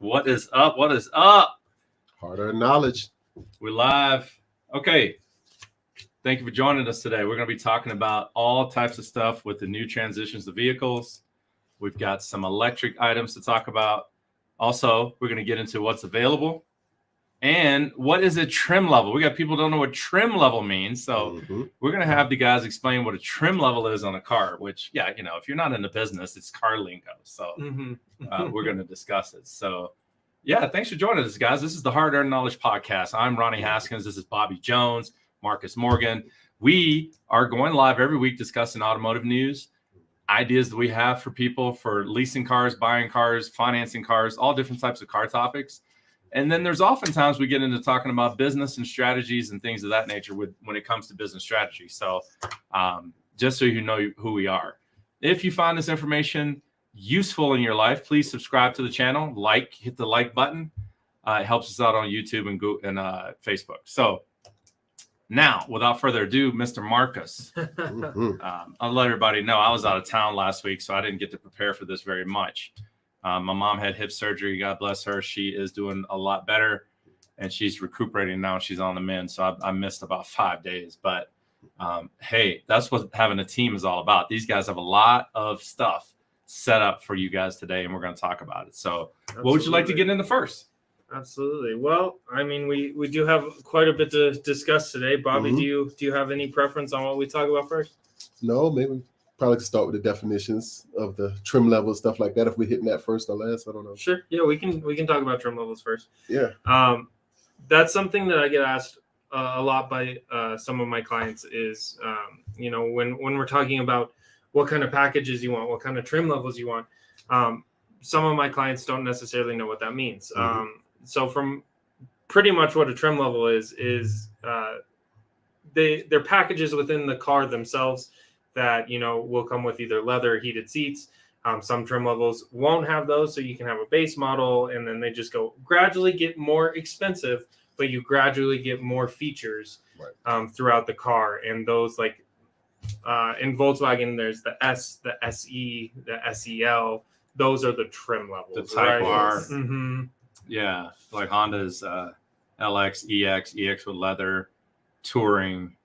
What is up? What is up? Harder knowledge. We're live. Okay. Thank you for joining us today. We're going to be talking about all types of stuff with the new transitions to vehicles. We've got some electric items to talk about. Also, we're going to get into what's available and what is a trim level. We got people who don't know what trim level means. So we're going to have the guys explain what a trim level is on a car, which, yeah, you know, if you're not in the business, it's car lingo. So we're going to discuss it. So, yeah, thanks for joining us, guys. This is the Hard Earned Knowledge Podcast. I'm Ronnie Haskins. This is Bobby Jones, Marcus Morgan. We are going live every week discussing automotive news, ideas that we have for people for leasing cars, buying cars, financing cars, all different types of car topics. And then there's oftentimes we get into talking about business and strategies and things of that nature when it comes to business strategy. So just so you know who we are. If you find this information useful in your life, please subscribe to the channel, hit the like button. It helps us out on YouTube and Google and Facebook. So now, without further ado, Mr. Marcus, I'll let everybody know I was out of town last week, so I didn't get to prepare for this very much. My mom had hip surgery. God bless her. She is doing a lot better, and she's recuperating now. She's on the mend, so I missed about 5 days. But, hey, that's what having a team is all about. These guys have a lot of stuff set up for you guys today, and we're going to talk about it. So What would you like to get into first? Absolutely. Well, I mean, we do have quite a bit to discuss today. Bobby, do you have any preference on what we talk about first? No, maybe probably start with the definitions of the trim level, stuff like that. If we're hitting that first or last, I don't know. Sure. Yeah, we can talk about trim levels first. Yeah. That's something that I get asked a lot by some of my clients is, you know, when we're talking about what kind of packages you want, what kind of trim levels you want. Some of my clients don't necessarily know what that means. So from pretty much what a trim level is they're packages within the car themselves that, you know, will come with either leather or heated seats. Some trim levels won't have those, so you can have a base model, and then they just go gradually get more expensive, but you gradually get more features throughout the car. And those, like in Volkswagen, there's the S, the SE, the SEL. Those are the trim levels. The Type R. Mm-hmm. Yeah, like Honda's LX, EX with leather, Touring,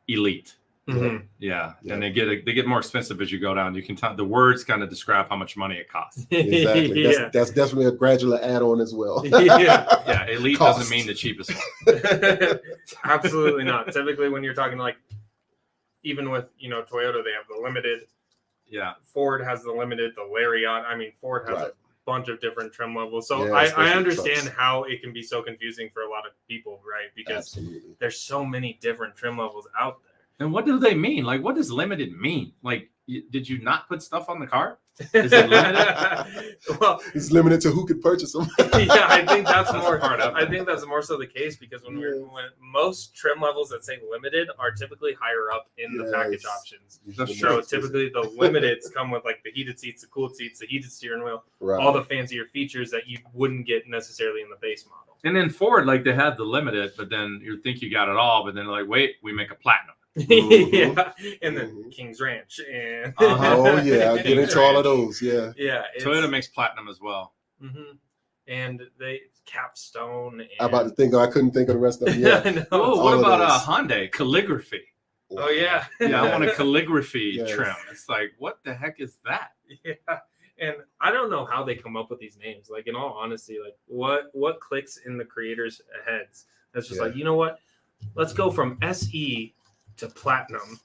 Elite. Mm-hmm. Yeah, and they get more expensive as you go down. You can tell the words kind of describe how much money it costs. Exactly. That's definitely a gradual add-on as well. Yeah, Elite doesn't mean the cheapest one. Absolutely not. Typically, when you're talking like, even with, you know, Toyota, they have the limited. Yeah. Ford has the limited, the Lariat. I mean, Ford has a bunch of different trim levels. So Yeah, I understand how it can be so confusing for a lot of people, right? Because there's so many different trim levels out there. And what do they mean? Like, what does limited mean? Like, did you not put stuff on the car? Is it limited? Well, it's limited to who could purchase them. Yeah, I think that's more. I think that's more so the case because when most trim levels that say limited are typically higher up in the package options. So typically the limiteds come with like the heated seats, the cooled seats, the heated steering wheel, all the fancier features that you wouldn't get necessarily in the base model. And then Ford, like they had the limited, but then you think you got it all, but then they're like, wait, we make a platinum. Yeah, and then King's Ranch and oh yeah, get into all of those. Yeah, Toyota makes platinum as well. And they Capstone. And... I'm about to think. I couldn't think of the rest of them. Yeah. Oh, what about Hyundai calligraphy? Wow. Oh yeah, yeah. I want a calligraphy trim. It's like, what the heck is that? Yeah, and I don't know how they come up with these names. Like, in all honesty, like what clicks in the creators' heads? That's just like, you know what? Let's go from SE to Platinum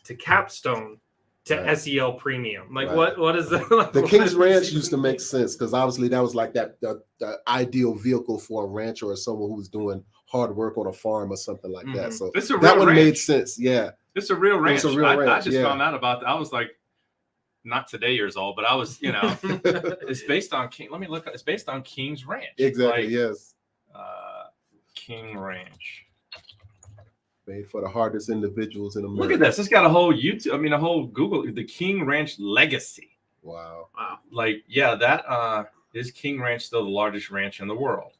to Capstone to SEL Premium. Like, what is that? Like, the King's Ranch used to make sense because obviously that was like the ideal vehicle for a rancher or someone who was doing hard work on a farm or something like that. So that one made sense. Yeah, it's a real ranch. It's a real ranch. I just found out about that. I was like, not today years old, but I was, you know, it's based on King. Let me look. It's based on King's Ranch. Exactly. Like, yes. King Ranch. Made for the hardest individuals in America. Look at this. It's got a whole YouTube. I mean, a whole Google. The King Ranch Legacy. Wow. Like, yeah, that is King Ranch still the largest ranch in the world.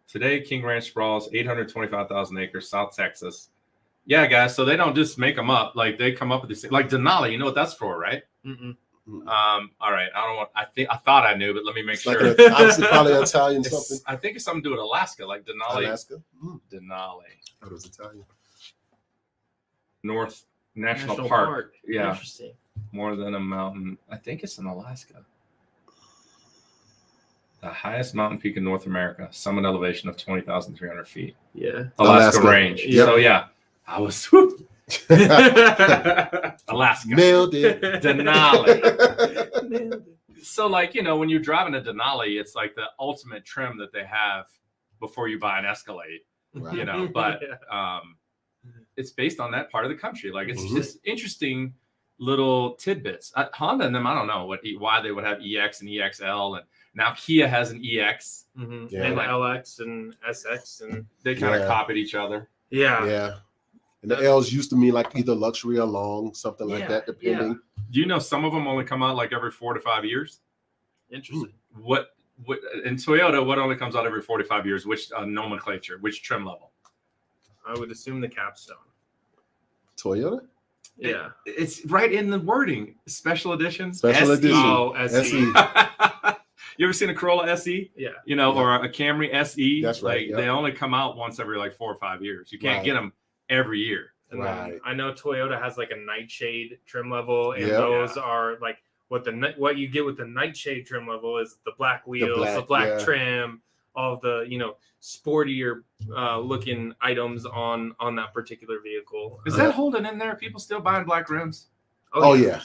Today, King Ranch sprawls 825,000 acres, South Texas. Yeah, guys. So they don't just make them up. Like, they come up with these things. Like Denali, you know what that's for, right? All right. I thought I knew, but let me make sure. Like obviously probably Italian something. I think it's something to do with Alaska, like Denali. Alaska? Denali. That was Italian. North National Park. Yeah. Interesting. More than a mountain. I think it's in Alaska. The highest mountain peak in North America, summit elevation of 20,300 feet. Yeah. Alaska range. Yep. So yeah, I was Alaska. Nailed it. Denali. So like, when you're driving a Denali, it's like the ultimate trim that they have before you buy an Escalade, Right. but it's based on that part of the country. Like it's just interesting little tidbits. Honda and them, I don't know why they would have EX and EXL, and now Kia has an EX and like, LX and SX, and they kind of copied each other. Yeah. And the L's used to mean like either luxury or long, something like that, depending. Do you know some of them only come out like every 4 to 5 years? Interesting. What in Toyota, what only comes out every 4 to 5 years? Which nomenclature? Which trim level? I would assume the capstone. Toyota? Yeah. It's right in the wording. Special edition. Special SE. edition. Oh, SE. You ever seen a Corolla SE? Yeah. Or a Camry SE? That's right. Like, they only come out once every like 4 or 5 years. You can't get them every year. And Right. then I know Toyota has like a nightshade trim level, and those are like what you get with the nightshade trim level is the black wheels, the black trim, all of the sportier looking items on that particular vehicle. Is that holding in there? People still buying black rims? Oh yeah.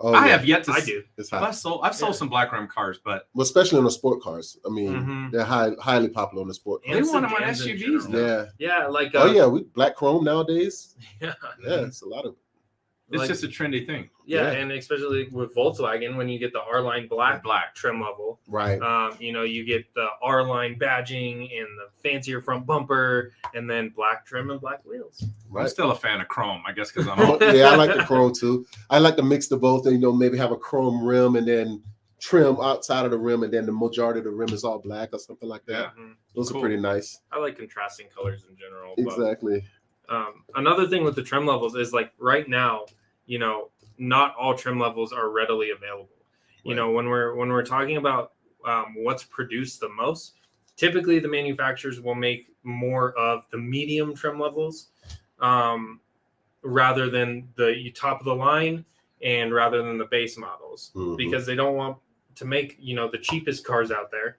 I have yet to. I do. It's I've sold some black rim cars, but especially on the sport cars. I mean, they're highly popular on the sport cars. They want them on SUVs now. Yeah, like we black chrome nowadays. Yeah, it's a lot of. It's just a trendy thing. Yeah, and especially with Volkswagen, when you get the R-Line black trim level, right? You get the R-Line badging and the fancier front bumper, and then black trim and black wheels. Right. I'm still a fan of chrome, I guess, because I'm. I like the chrome too. I like to mix the both, and maybe have a chrome rim and then trim outside of the rim, and then the majority of the rim is all black or something like that. Yeah. Those are pretty nice. I like contrasting colors in general. Exactly. But, another thing with the trim levels is like right now, not all trim levels are readily available. Right. When we're talking about what's produced the most, typically the manufacturers will make more of the medium trim levels rather than the top of the line and rather than the base models, because they don't want to make the cheapest cars out there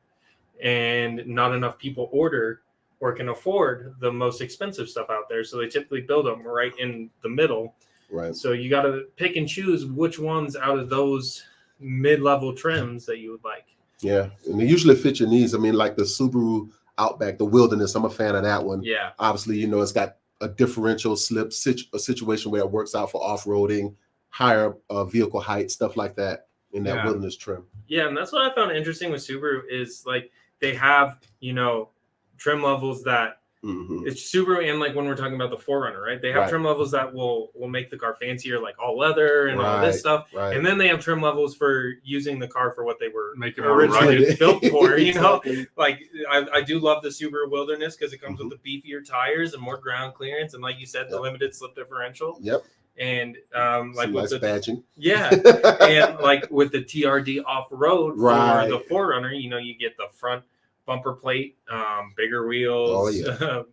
and not enough people order or can afford the most expensive stuff out there. So they typically build them right in the middle. Right. So you got to pick and choose which ones out of those mid-level trims that you would like. Yeah. And they usually fit your needs. I mean, like the Subaru Outback, the Wilderness, I'm a fan of that one. Yeah. Obviously, it's got a differential slip, a situation where it works out for off-roading, higher vehicle height, stuff like that in that Wilderness trim. Yeah. And that's what I found interesting with Subaru is like they have, trim levels that it's Subaru, and like when we're talking about the 4Runner, right? They have trim levels that will make the car fancier, like all leather and all this stuff. Right. And then they have trim levels for using the car for what they were originally built for. Exactly. Like I do love the Subaru Wilderness because it comes with the beefier tires and more ground clearance, and like you said, the limited slip differential. Yep. And like with the badging. Yeah. And like with the TRD off-road for the 4Runner, you get the front bumper plate, bigger wheels, a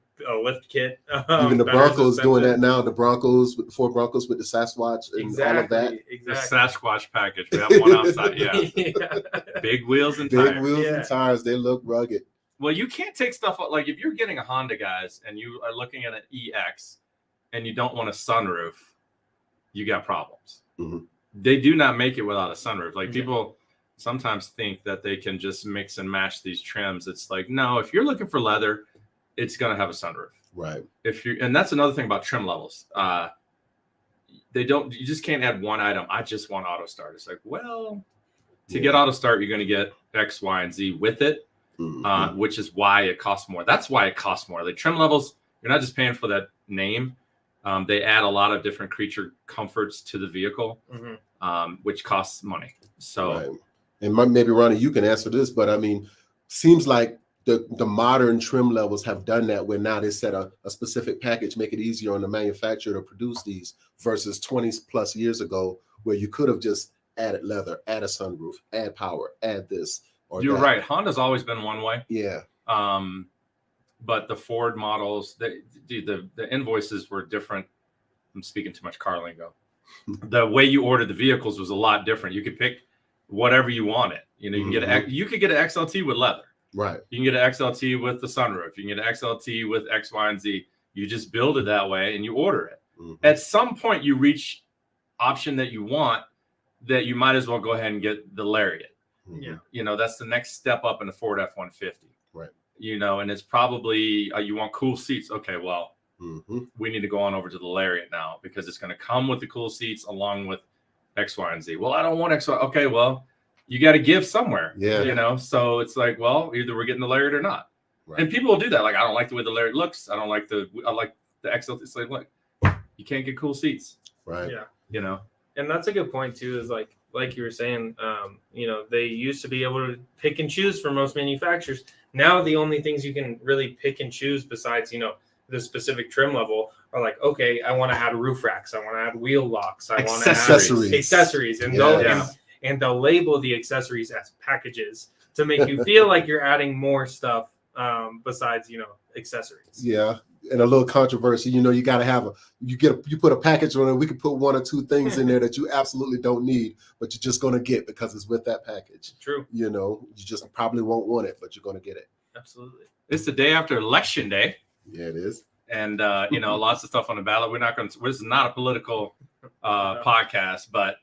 lift kit. Even the Broncos doing that now. The Broncos with the Ford Broncos with the Sasquatch and all of that. The Sasquatch package. We have one outside. Yeah. Big wheels and tires. Big wheels and tires. They look rugged. Well, you can't take stuff like if you're getting a Honda, guys, and you are looking at an EX and you don't want a sunroof, you got problems. They do not make it without a sunroof. Like people sometimes think that they can just mix and match these trims. It's like, no, if you're looking for leather, it's going to have a sunroof. Right. And that's another thing about trim levels. You just can't add one item. I just want auto start. It's like, well, to get auto start, you're going to get X, Y, and Z with it, which is why it costs more. That's why it costs more. The trim levels, you're not just paying for that name. They add a lot of different creature comforts to the vehicle, which costs money. So, and maybe Ronnie, you can answer this, but I mean, seems like the modern trim levels have done that, where now they set a specific package, make it easier on the manufacturer to produce these, versus 20 plus years ago, where you could have just added leather, add a sunroof, add power, add this or You're that. right. Honda's always been one way. Yeah. But the Ford models, the invoices were different. I'm speaking too much car lingo. The way you ordered the vehicles was a lot different. You could pick whatever you wanted. You know, you could get an XLT with leather. Right. You can get an XLT with the sunroof. You can get an XLT with X, Y, and Z. You just build it that way and you order it. At some point, you reach option that you want, that you might as well go ahead and get the Lariat. Yeah. You know, that's the next step up in the Ford F-150. Right. You know, and it's probably you want cool seats. Okay, well, we need to go on over to the Lariat now because it's going to come with the cool seats along with X, Y, and Z. Well, I don't want X, Y. Okay, well, you got to give somewhere. Yeah. You know, so it's like, well, either we're getting the Lariat or not. Right. And people will do that. Like, I don't like the way the Lariat looks. I like the XLT. It's like, look, you can't get cool seats. Right. Yeah. You know. And that's a good point too, is like you were saying, you know, they used to be able to pick and choose for most manufacturers. Now the only things you can really pick and choose besides, you know, the specific trim level are like, okay, I want to add roof racks, I want to add wheel locks, I want to add accessories, and they'll label the accessories as packages to make you feel like you're adding more stuff besides, you know, accessories. Yeah. And a little controversy, you know, you got to have you put a package on it. We could put one or two things in there that you absolutely don't need, but you're just going to get because it's with that package. True. You know, you just probably won't want it, but you're going to get it. Absolutely. It's the day after Election Day. Yeah, it is. And, you know, lots of stuff on the ballot. This is not a political podcast, but,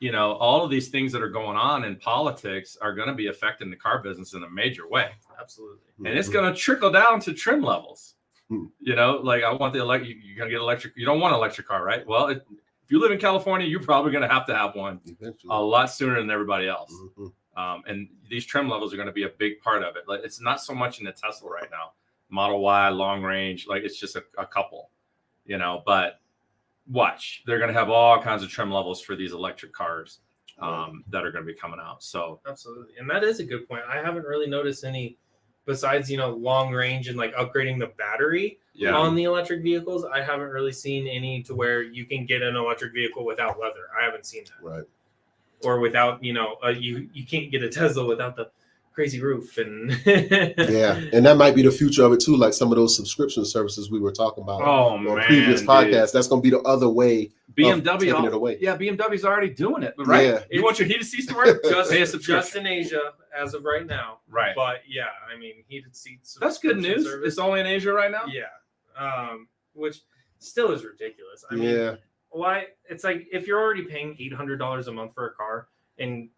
you know, all of these things that are going on in politics are going to be affecting the car business in a major way. Absolutely. And it's going to trickle down to trim levels. You know, like I want the electric. You're gonna get electric. You don't want an electric car, right? Well, if you live in California, you're probably gonna have one eventually, a lot sooner than everybody else. And these trim levels are gonna be a big part of it. Like it's not so much in the Tesla right now, Model Y, long range. Like it's just a couple, you know. But watch, they're gonna have all kinds of trim levels for these electric cars that are gonna be coming out. So absolutely, and that is a good point. I haven't really noticed any. Besides, you know, long range and like upgrading the battery on the electric vehicles, I haven't really seen any to where you can get an electric vehicle without leather. I haven't seen that. Right. Or without, you know, you can't get a Tesla without the crazy roof and yeah, and that might be the future of it too. Like some of those subscription services we were talking about on previous podcasts. That's going to be the other way. BMW taking it away. Yeah, BMW's already doing it, right? Yeah. You want your heated seats to work? just in Asia as of right now. Right. But yeah, I mean, heated seats. That's good news. Service. It's only in Asia right now? Yeah. Which still is ridiculous. I mean, why? It's like if you're already paying $800 a month for a car and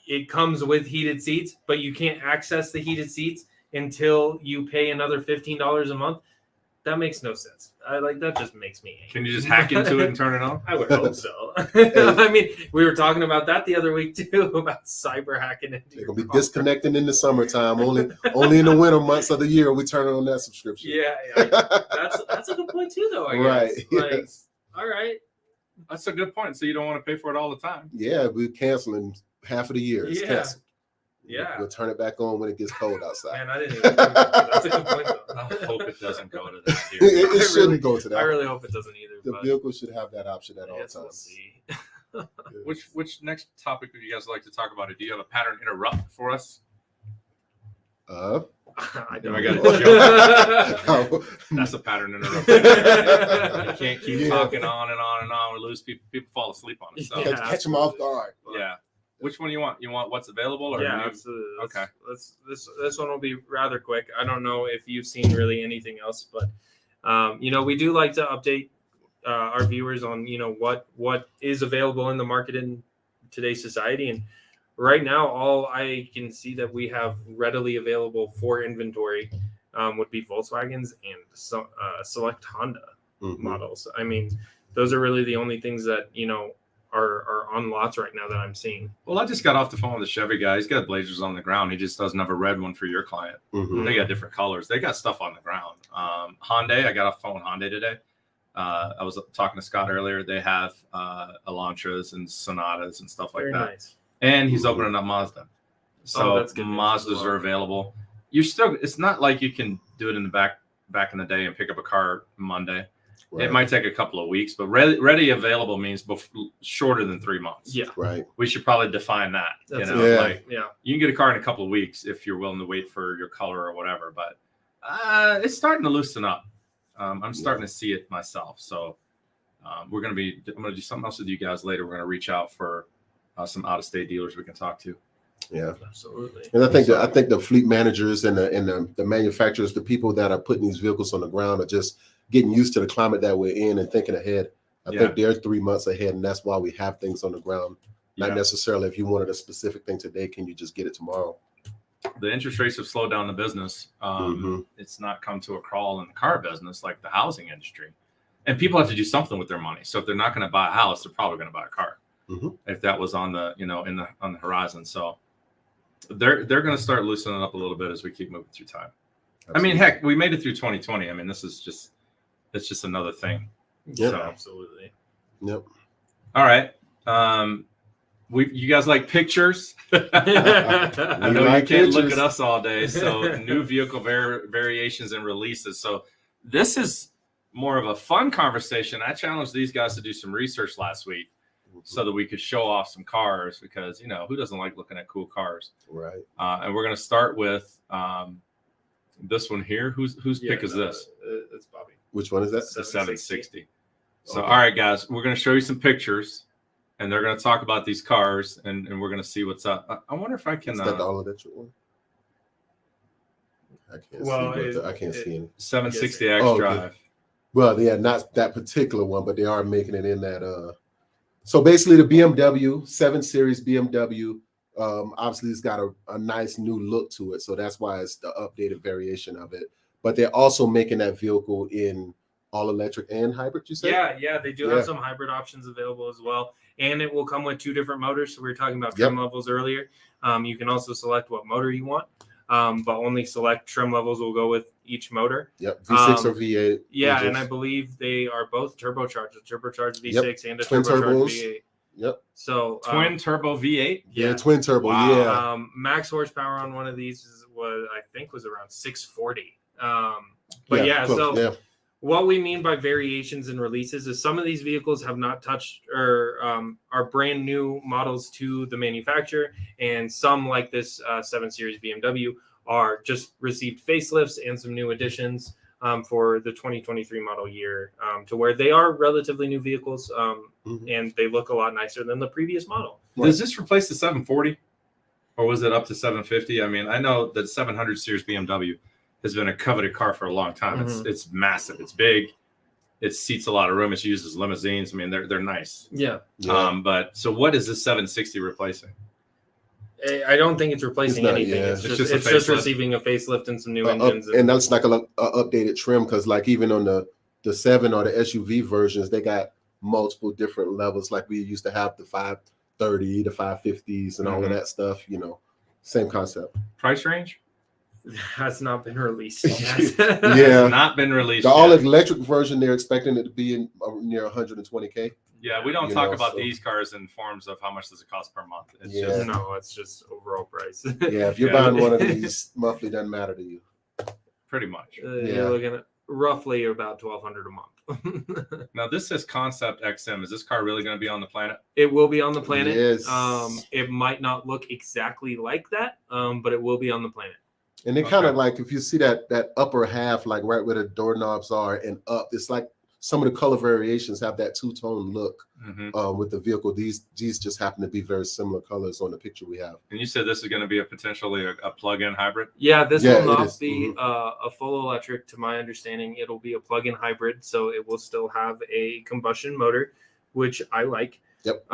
it comes with heated seats, but you can't access the heated seats until you pay another $15 a month. That makes no sense. That just makes me angry. Can you just hack into it and turn it on? I would hope so. I mean, we were talking about that the other week too, about cyber hacking into They're gonna be disconnecting in the summertime. Only in the winter months of the year we turn on that subscription. Yeah. That's a good point too, though. I guess. Right. Like, all right. That's a good point. So you don't want to pay for it all the time. Yeah, we're canceling half of the year. It's canceled. Yeah. We'll turn it back on when it gets cold outside. Man, I didn't even think about that. That's a good point, though. I hope it doesn't go to that. It shouldn't go to that. I really hope it doesn't either. The vehicle should have that option at all times. We'll see. Which next topic would you guys like to talk about? Do you have a pattern interrupt for us? I don't. I got a joke. That's a pattern interrupt. You can't keep talking on and on and on. We lose people. People fall asleep on us. So. Catch them off guard. Yeah. Which one do you want? You want what's available? Or absolutely. Okay. This one will be rather quick. I don't know if you've seen really anything else, but you know, we do like to update our viewers on, you know, what is available in the market in today's society. And right now, all I can see that we have readily available for inventory would be Volkswagens and select Honda models. I mean, those are really the only things that, you know, are on lots right now that I'm seeing. Well, I just got off the phone with the Chevy guy. He's got Blazers on the ground. He just doesn't have a red one for your client. They got different colors. They got stuff on the ground. Hyundai, I got off the phone with Hyundai today. I was talking to Scott earlier. They have Elantras and Sonatas and stuff like Very that. Nice. And he's opening up Mazda. So that's good. Mazdas are available. You're still, it's not like you can do it in the back in the day and pick up a car Monday. Right. It might take a couple of weeks, but ready available means shorter than 3 months. Yeah. Right. We should probably define that. That's You can get a car in a couple of weeks if you're willing to wait for your color or whatever, but it's starting to loosen up. I'm starting to see it myself. So I'm going to do something else with you guys later. We're going to reach out for some out-of-state dealers we can talk to. Yeah, absolutely. And I think the fleet managers and the manufacturers, the people that are putting these vehicles on the ground, are just getting used to the climate that we're in and thinking ahead. I think they're 3 months ahead, and that's why we have things on the ground. Not necessarily if you wanted a specific thing today, can you just get it tomorrow? The interest rates have slowed down the business. It's not come to a crawl in the car business like the housing industry. And people have to do something with their money. So if they're not going to buy a house, they're probably going to buy a car. If that was on the on the horizon. So they're going to start loosening up a little bit as we keep moving through time. Absolutely. I mean, heck, we made it through 2020. I mean, it's just another thing. Yeah, so, absolutely. Yep. All right. You guys like pictures? I know you can't look at us all day. So new vehicle variations and releases. So this is more of a fun conversation. I challenged these guys to do some research last week so that we could show off some cars because, who doesn't like looking at cool cars? Right. And we're going to start with this one here. Whose pick is this? It's Bobby. Which one is that? The 760. So, all right, guys, we're going to show you some pictures. And they're going to talk about these cars, and we're going to see what's up. I wonder if I can. Is that the all-electric one? I can't see any. 760X drive. Well, yeah, not that particular one, but they are making it in that. So basically, the BMW 7 Series BMW, obviously, it's got a nice new look to it. So that's why it's the updated variation of it. But they're also making that vehicle in all electric and hybrid, you said? Yeah, they do have some hybrid options available as well. And it will come with 2 different motors. So we were talking about trim levels earlier. You can also select what motor you want, but only select trim levels will go with each motor. Yep, V6 or V8. Yeah, engines. And I believe they are both turbocharged, a turbocharged V6 and a twin turbocharged turbos. V8. Yep. So twin turbo V8. Yeah, twin turbo. Wow. Yeah. Max horsepower on one of these was around 640. But what we mean by variations and releases is some of these vehicles have not touched or are brand new models to the manufacturer, and some like this 7 Series BMW are just received facelifts and some new additions for the 2023 model year to where they are relatively new vehicles and they look a lot nicer than the previous model. Does this replace the 740 or was it up to 750? I mean, I know that 700 Series BMW has been a coveted car for a long time. It's massive. It's big. It seats a lot of room. It's used as limousines. I mean, they're nice. Yeah. But so what is this 760 replacing? I don't think it's replacing anything. Yeah. It's just receiving a facelift and some new engines. And that's like an updated trim because like even on the 7 or the SUV versions, they got multiple different levels. Like we used to have the 530, the 550s and all of that stuff, same concept. Price range? Has not been released. Yeah, not been released. The all electric version, they're expecting it to be in near 120K. Yeah, we don't talk about these cars in forms of how much does it cost per month. It's just overall price. Yeah, if you're buying one of these, monthly doesn't matter to you. Pretty much. You're looking at roughly about $1,200 a month. Now this says Concept XM. Is this car really going to be on the planet? It will be on the planet. Yes. It might not look exactly like that, but it will be on the planet. And they kind of like, if you see that upper half, like right where the doorknobs are and up, it's like some of the color variations have that two-tone look with the vehicle. These just happen to be very similar colors on the picture we have. And you said this is going to be potentially a plug-in hybrid? Yeah, this will not be a full electric. To my understanding, it'll be a plug-in hybrid. So it will still have a combustion motor, which I like. Yep.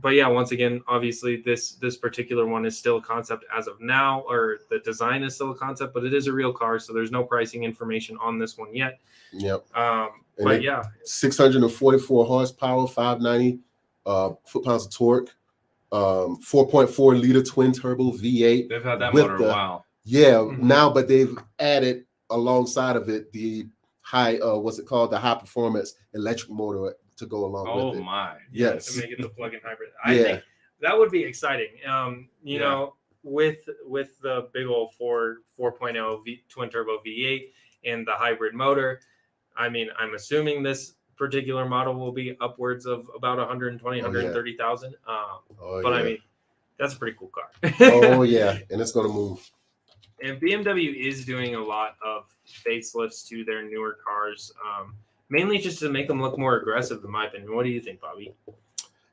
But yeah, once again, obviously this particular one is still a concept as of now, or the design is still a concept, but it is a real car, so there's no pricing information on this one yet. Yep. But yeah, 644 horsepower, 590 foot-pounds of torque, 4.4 liter twin turbo V8. They've had that motor a while. Yeah, now, but they've added alongside of it the high, what's it called, the high performance electric motor to go along with it. Oh my! Yes, to make it the plug-in hybrid. I think that would be exciting. You know, with the big old 4.0 twin turbo V8 and the hybrid motor, I mean, I'm assuming this particular model will be upwards of about 120, Oh, yeah. 130,000. Oh, But yeah. I mean, that's a pretty cool car. Oh yeah, and it's gonna move. And BMW is doing a lot of facelifts to their newer cars, mainly just to make them look more aggressive, in my opinion. What do you think, Bobby?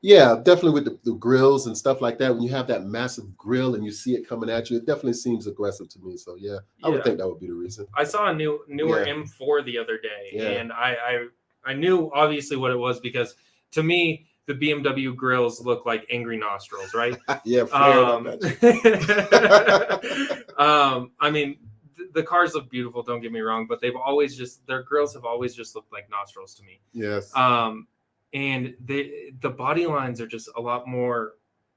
Yeah, definitely with the grills and stuff like that. When you have that massive grill and you see it coming at you, it definitely seems aggressive to me. So yeah, I would Yeah. think that would be the reason. I saw a newer Yeah. M4 the other day, Yeah. and I knew obviously what it was because to me the BMW grills look like angry nostrils, right? Yeah, flared up at you. I mean, the cars look beautiful. Don't get me wrong, but their grills have always just looked like nostrils to me. Yes. And the body lines are just a lot more.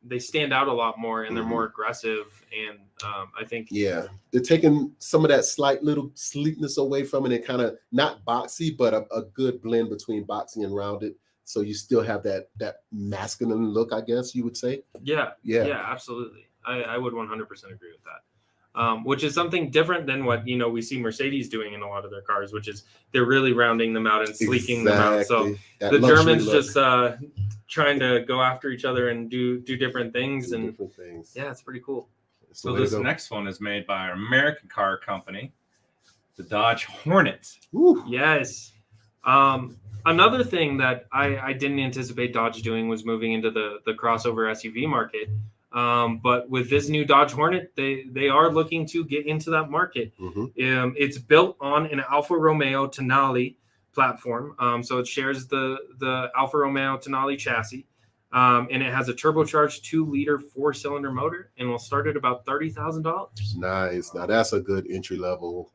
They stand out a lot more, and they're more aggressive. And I think Yeah, they're taking some of that slight little sleekness away from it, and kind of not boxy, but a good blend between boxy and rounded. So you still have that masculine look, I guess you would say. yeah, absolutely. I would 100% agree with that. Which is something different than what we see Mercedes doing in a lot of their cars, which is they're really rounding them out and sleeking them out. So That the luxury Germans look. just trying to go after each other and do different things, Do and different things. yeah, it's pretty cool. It's the So way to this go. next one is made by an American car company, the Dodge Hornet. Woo. Yes. Another thing that I didn't anticipate Dodge doing was moving into the crossover SUV market. But with this new Dodge Hornet, they are looking to get into that market. Mhm. It's built on an Alfa Romeo Tonale platform. So it shares the Alfa Romeo Tonale chassis. And it has a turbocharged 2-liter 4-cylinder motor, and will start at about $30,000. Nice. Now that's a good entry level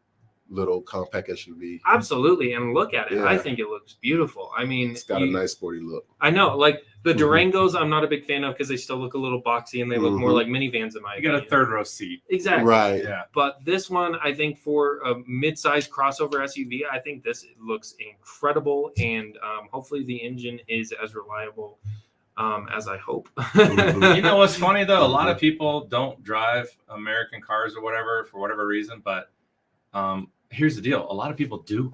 little compact SUV. Absolutely, and look at it. Yeah. I think it looks beautiful. I mean, It's got a nice sporty look. I know, like the Mhm. Durangos, I'm not a big fan of because they still look a little boxy and they look more Mhm. like minivans in my You got a opinion. third row seat. Exactly. Right. Yeah. But this one, I think for a mid-sized crossover SUV, I think this looks incredible, and hopefully the engine is as reliable as I hope. Mhm. You know what's funny though? A lot of people don't drive American cars or whatever for whatever reason, but here's the deal: a lot of people do.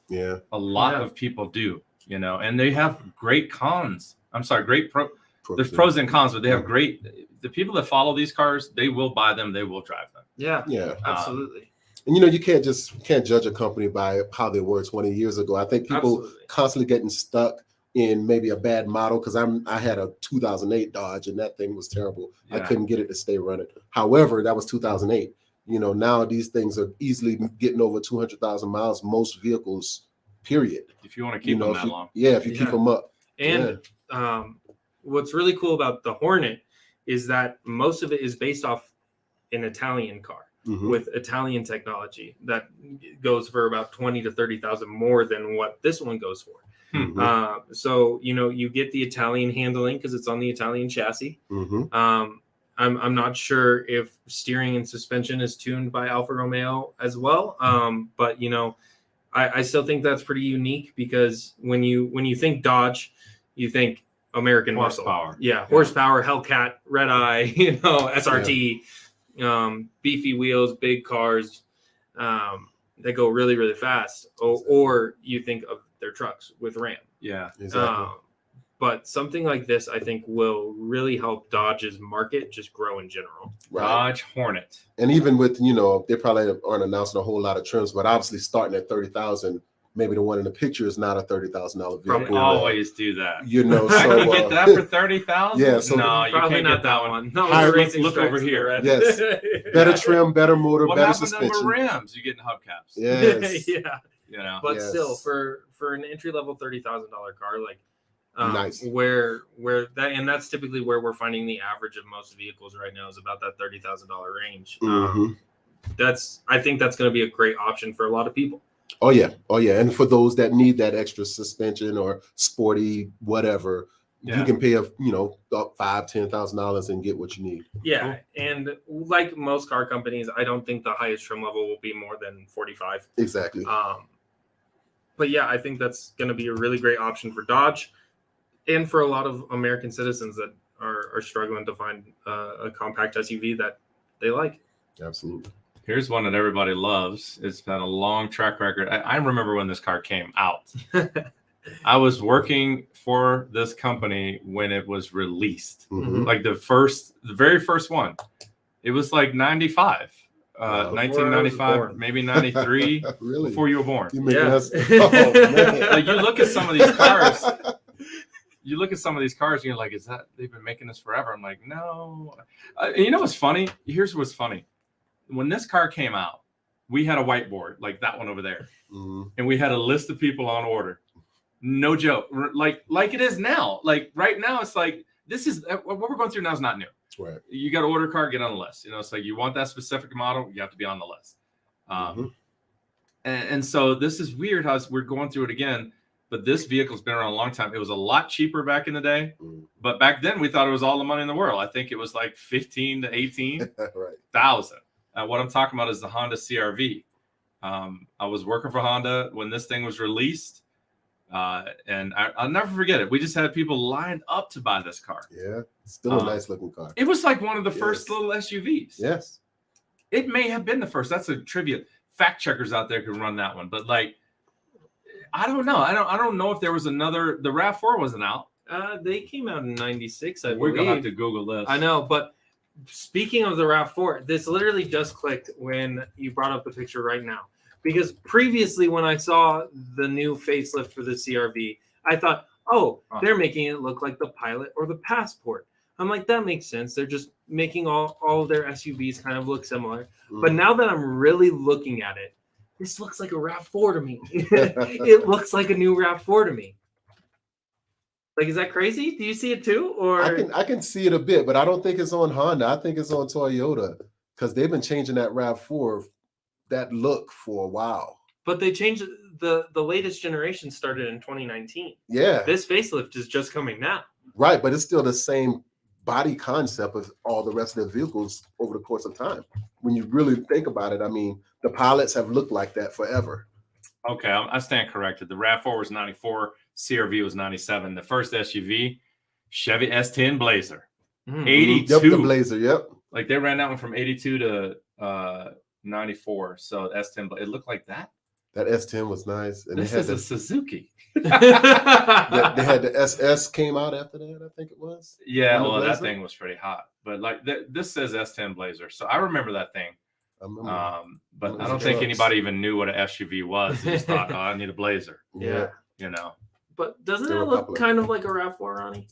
Yeah. A lot Yeah. of people do, and they have great cons. I'm sorry, great pro. There's Pros. pros and cons, but they have great. The people that follow these cars, they will buy them. They will drive them. Yeah, Yeah. absolutely. And you can't judge a company by how they were 20 years ago. I think people Absolutely. constantly getting stuck in maybe a bad model, because I had a 2008 Dodge and that thing was terrible. I Yeah. couldn't get it to stay running. However, that was 2008. Now these things are easily getting over 200,000 miles, most vehicles, period. If you want to keep them that long. If you keep Yeah. them up. And what's really cool about the Hornet is that most of it is based off an Italian car Mhm. with Italian technology that goes for about 20 to 30,000 more than what this one goes for. Mhm. So you get the Italian handling because it's on the Italian chassis. Mhm. I'm not sure if steering and suspension is tuned by Alfa Romeo as well. But I still think that's pretty unique, because when you think Dodge, you think American Horsepower. muscle. Yeah, horsepower, Hellcat, Red Eye, SRT, beefy wheels, big cars that go really, really fast. Or you think of their trucks with Ram. Yeah. Exactly. But something like this, I think, will really help Dodge's market just grow in general. Right. Dodge Hornet. And even with, they probably aren't announcing a whole lot of trims, but obviously starting at 30,000, maybe the one in the picture is not a $30,000 They vehicle. always do that. So I can get that for 30,000. Yeah, so- no, you Probably can't not get that one. No, Higher- the racing look over stripes, here. the red. Yes. better trim, better motor, What better happened to suspension. number Rams? You get in hubcaps. Yes. Yeah. But Yes. still, for an entry level $30,000 car, like Nice. where that, and that's typically where we're finding the average of most vehicles right now is about that $30,000 range. Mhm. I think that's going to be a great option for a lot of people. Oh yeah. And for those that need that extra suspension or sporty whatever, Yeah. you can pay up $5,000-$10,000 and get what you need. Yeah, and like most car companies, I don't think the highest trim level will be more than 45. Exactly. But yeah, I think that's going to be a really great option for Dodge and for a lot of American citizens that are struggling to find a compact SUV that they like. Absolutely. Here's one that everybody loves. It's had a long track record. I remember when this car came out. I was working for this company when it was released. Mhm. Like the very first one. It was like 95, Wow. 1995, maybe 93, Really? before you were born. You making Yeah. us? Oh, man. Like you look at some of these cars. You look at some of these cars and you're like, is that they've been making this forever? I'm like, no. And you know what's funny? Here's what's funny. When this car came out, we had a whiteboard like that one over there. Mhm. And we had a list of people on order. No joke. Like it is now. Like right now, it's like, this is what we're going through now is not new. Right. You got to order a car, get on the list. You know, it's like you want that specific model, you have to be on the list. Mhm. And so this is weird how we're going through it again. But this vehicle's been around a long time. It was a lot cheaper back in the day, Mhm. but back then we thought it was all the money in the world. I think it was like 15 to 18,000. Right. What I'm talking about is the Honda CRV. I was working for Honda when this thing was released, and I'll never forget it. We just had people lined up to buy this car. Yeah. Still a nice looking car. It was like one of the first Yes. little SUVs. Yes. It may have been the first. That's a trivia. Fact checkers out there can run that one, but like, I don't know. I don't know if there was another. The RAV4 wasn't out. They came out in 96, I We're believe. gonna have to Google this. I know, but speaking of the RAV4, this literally just clicked when you brought up the picture right now. Because previously, when I saw the new facelift for the CRV, I thought, oh, they're making it look like the Pilot or the Passport. I'm like, that makes sense. They're just making all of their SUVs kind of look similar. But now that I'm really looking at it, this looks like a RAV4 to me. It looks like a new RAV4 to me. Like, is that crazy? Do you see it too? Or I can see it a bit, but I don't think it's on Honda. I think it's on Toyota because they've been changing that RAV4, that look for a while. but they changed the latest generation started in 2019. Yeah. This facelift is just coming now. Right, but it's still the same body concept of all the rest of the vehicles over the course of time. When you really think about it, I mean, the Pilots have looked like that forever. Okay, I stand corrected. The RAV4 was 94, CRV was 97. The first SUV, Chevy S10 Blazer, 82. Yep, the Blazer. Yep. Like they ran that one from 82 to 94. So S10, it looked like that. That S10 was nice, and This they had is a Suzuki. they had the SS came out after that. I think it was. Yeah, On the well, that Blazer? thing was pretty hot. But like this says S10 Blazer, so I remember that thing. I remember. But Those I don't think trucks. anybody even knew what an SUV was. They just thought, oh, I need a Blazer. Yeah. You know. But doesn't They it were look popular. kind of like a RAV4, Ronnie?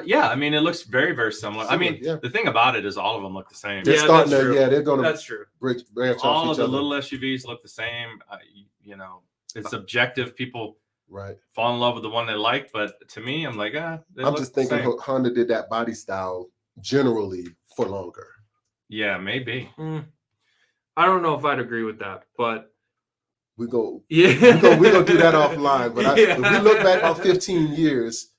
Yeah, I mean, it looks very, very similar. I mean, Yeah. the thing about it is all of them look the same. They're Yeah, starting that's to. true. Yeah, they're going to That's true. branch All off of each the other. little SUVs look the same. You know, it's subjective. People Right. fall in love with the one they like, but to me, I'm like, they I'm look just the thinking same. Honda did that body style generally for longer. Yeah, maybe. I don't know if I'd agree with that, but We go. yeah, We go do that offline. But if we look back about Yeah. 15 years,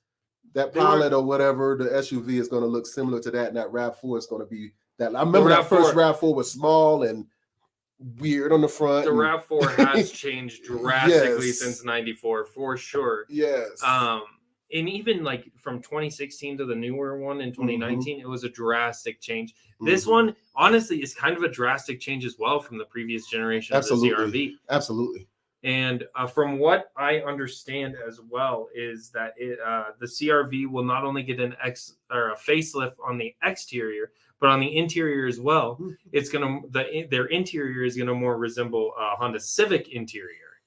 that They were- Pilot or whatever the SUV is going to look similar to that, and that RAV4 is going to be that. I remember that RAV4 first RAV4 was small and weird on the front. The and- RAV4 has changed drastically Yes. since '94 for sure. Yes. And even like from 2016 to the newer one in 2019, it was a drastic change. This Mhm. one, honestly, is kind of a drastic change as well from the previous generation of the CRV. Absolutely. And from what I understand as well is that the CRV will not only get a facelift on the exterior, but on the interior as well. Mhm. It's their interior is gonna more resemble Honda Civic interior,